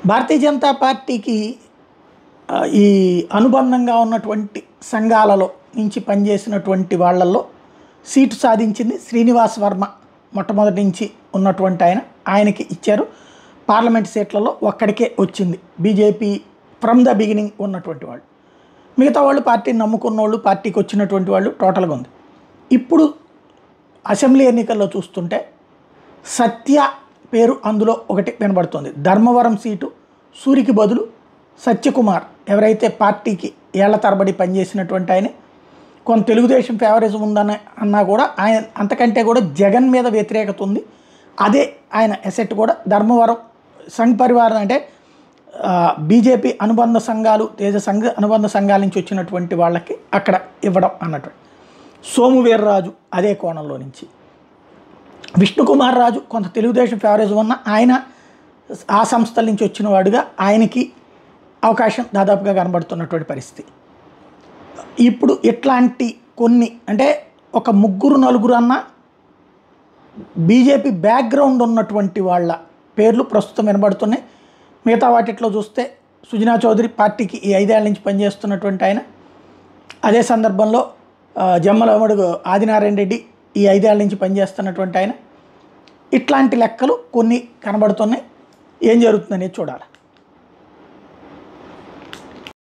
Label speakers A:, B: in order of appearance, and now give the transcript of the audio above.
A: భారతీయ జనతా పార్టీకి ఈ అనుబంధంగా ఉన్నటువంటి సంఘాలలో నుంచి పనిచేసినటువంటి వాళ్ళల్లో సీటు సాధించింది శ్రీనివాస్ వర్మ. మొట్టమొదటి నుంచి ఉన్నటువంటి ఆయనకి ఇచ్చారు. పార్లమెంట్ సీట్లలో ఒక్కడికే వచ్చింది. బీజేపీ ఫ్రమ్ ద బిగినింగ్ ఉన్నటువంటి వాళ్ళు, మిగతా వాళ్ళు పార్టీని నమ్ముకున్న వాళ్ళు, పార్టీకి వచ్చినటువంటి వాళ్ళు టోటల్గా ఉంది. ఇప్పుడు అసెంబ్లీ ఎన్నికల్లో చూస్తుంటే సత్య పేరు అందులో ఒకటి వినబడుతుంది. ధర్మవరం సీటు సూరికి బదులు సత్యకుమార్, ఎవరైతే పార్టీకి ఏళ్ల తరబడి పనిచేసినటువంటి ఆయన, కొంత తెలుగుదేశం ఫేవరిజం ఉందని అన్నా కూడా ఆయన అంతకంటే కూడా జగన్ మీద వ్యతిరేకత ఉంది. అదే ఆయన ఎసెట్ కూడా. ధర్మవరం సంఘ్ పరివారం అంటే బీజేపీ అనుబంధ సంఘాలు, తేజ సంఘ అనుబంధ సంఘాల నుంచి వచ్చినటువంటి వాళ్ళకి అక్కడ ఇవ్వడం అన్నట్టు. సోము వీర్రాజు అదే కోణంలో నుంచి. విష్ణుకుమార్ రాజు కొంత తెలుగుదేశం ఫేవరిజం ఉన్న ఆయన ఆ సంస్థల నుంచి వచ్చిన వాడుగా ఆయనకి అవకాశం దాదాపుగా కనబడుతున్నటువంటి పరిస్థితి. ఇప్పుడు ఇట్లాంటి కొన్ని అంటే ఒక ముగ్గురు నలుగురు అన్న బీజేపీ బ్యాక్గ్రౌండ్ ఉన్నటువంటి వాళ్ళ పేర్లు ప్రస్తుతం వినబడుతున్నాయి. మిగతా వాటిట్లో చూస్తే సుజనా చౌదరి పార్టీకి ఈ 5 ఏళ్ల నుంచి పనిచేస్తున్నటువంటి ఆయన. అదే సందర్భంలో జమ్మలమడుగు ఆదినారాయణ రెడ్డి ఈ 5 ఏళ్ల నుంచి పనిచేస్తున్నటువంటి ఆయన. ఇట్లాంటి లెక్కలు కొన్ని కనబడుతున్నాయి. ఏం జరుగుతుందనేది చూడాలి.